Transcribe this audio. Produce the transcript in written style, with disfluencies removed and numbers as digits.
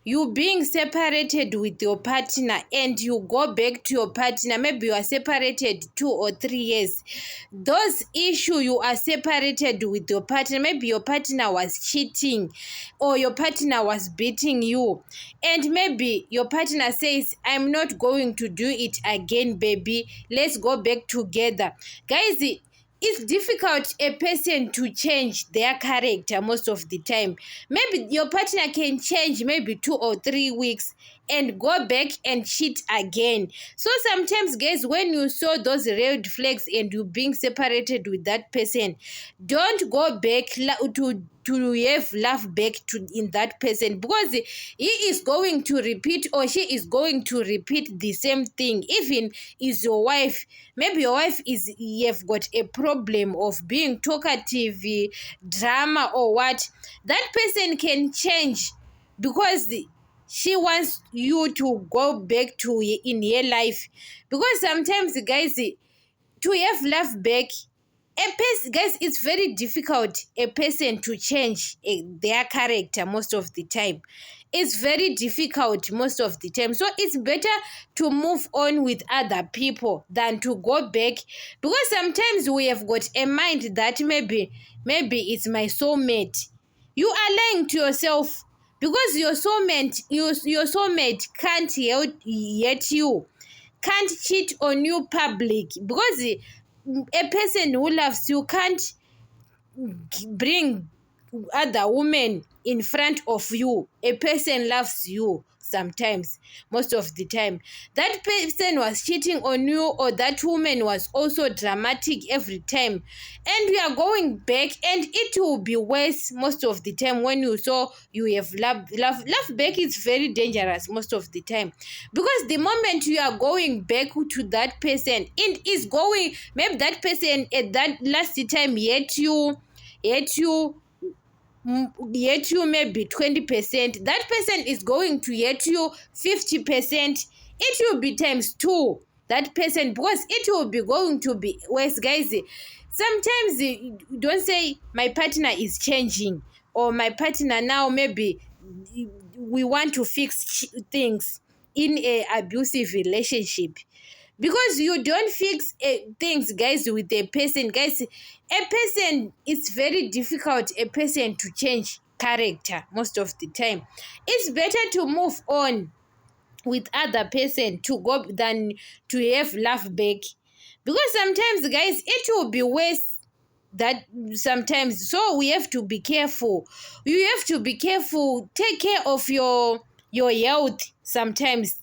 you being separated with your partner and you go back to your partner, maybe you are separated 2 or 3 years, those issue you are separated with your partner, maybe your partner was cheating or your partner was beating you, and maybe your partner says, I'm not going to do it again, baby, let's go back together. Guys, it's difficult a person to change their character most of the time. Maybe your partner can change maybe 2 or 3 weeks and go back and cheat again. So sometimes, guys, when you saw those red flags and you being separated with that person, don't go back to have love back to in that person, because he is going to repeat or she is going to repeat the same thing. Even is your wife, maybe your wife is, you have got a problem of being talkative, drama or what, that person can change because she wants you to go back to in her life. Because sometimes, guys, to have love back, a person, guys, it's very difficult a person to change their character most of the time. It's very difficult most of the time. So it's better to move on with other people than to go back, because sometimes we have got a mind that maybe it's my soulmate. You are lying to yourself, because your soulmate can't hate you, can't cheat on you public, because a person who loves you can't bring other women in front of you. A person loves you sometimes, most of the time. That person was cheating on you, or that woman was also dramatic every time, and we are going back, and it will be worse most of the time. When you saw you have love back, is very dangerous most of the time, because the moment you are going back to that person, it is going, maybe that person at that last time hate you maybe 20%, that person is going to hate you 50%. It will be times 2, that person, because it will be going to be worse. Guys, sometimes don't say my partner is changing, or my partner now, maybe we want to fix things in a abusive relationship, because you don't fix things, guys, with a person. Guys, a person, it's very difficult a person to change character most of the time. It's better to move on with other person to go than to have love back, because sometimes, guys, it will be worse that sometimes. So we have to be careful. You have to be careful. Take care of your health sometimes.